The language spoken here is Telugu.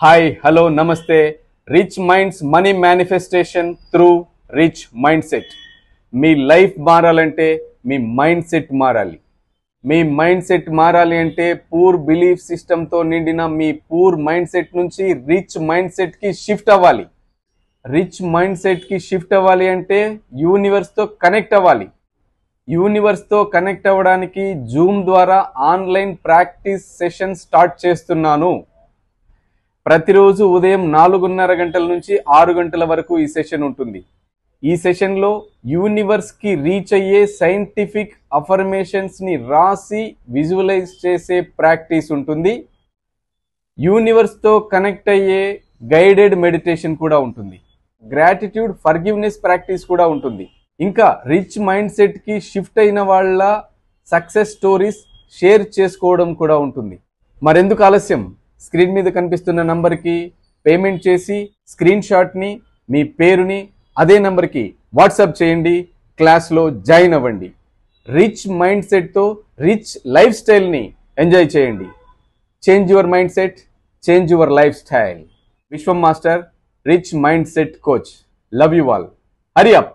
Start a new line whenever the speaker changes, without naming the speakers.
హాయ్ హలో నమస్తే. Rich minds money manifestation through rich mindset. మీ లైఫ్ మారాలంటే మీ మైండ్ సెట్ మారాలి. మీ మైండ్ సెట్ మారాలి అంటే పూర్ బిలీఫ్ సిస్టమ్తో నిండిన మీ పూర్ మైండ్ సెట్ నుంచి రిచ్ మైండ్ సెట్కి షిఫ్ట్ అవ్వాలి. రిచ్ మైండ్ సెట్కి షిఫ్ట్ అవ్వాలి అంటే యూనివర్స్తో కనెక్ట్ అవ్వాలి. యూనివర్స్తో కనెక్ట్ అవ్వడానికి జూమ్ ద్వారా ఆన్లైన్ ప్రాక్టీస్ సెషన్ స్టార్ట్ చేస్తున్నాను. ప్రతిరోజు ఉదయం 4:30 గంటల నుంచి 6 గంటల వరకు ఈ సెషన్ ఉంటుంది. ఈ సెషన్లో యూనివర్స్కి రీచ్ అయ్యే సైంటిఫిక్ అఫర్మేషన్స్ని రాసి విజువలైజ్ చేసే ప్రాక్టీస్ ఉంటుంది. యూనివర్స్తో కనెక్ట్ అయ్యే గైడెడ్ మెడిటేషన్ కూడా ఉంటుంది. గ్రాటిట్యూడ్ ఫర్గివ్నెస్ ప్రాక్టీస్ కూడా ఉంటుంది. ఇంకా రిచ్ మైండ్ సెట్కి షిఫ్ట్ అయిన వాళ్ళ సక్సెస్ స్టోరీస్ షేర్ చేసుకోవడం కూడా ఉంటుంది. మరెందుకు ఆలస్యం? స్క్రీన్ మీద కనిపిస్తున్న నంబర్కి పేమెంట్ చేసి స్క్రీన్ షాట్ని, మీ పేరుని అదే నంబర్కి వాట్సాప్ చేయండి. క్లాస్లో జాయిన్ అవ్వండి. రిచ్ మైండ్ సెట్తో రిచ్ లైఫ్ స్టైల్ని ఎంజాయ్ చేయండి. Change your mindset, change your lifestyle. Vishwam master, rich mindset coach. Love you all. Hurry up.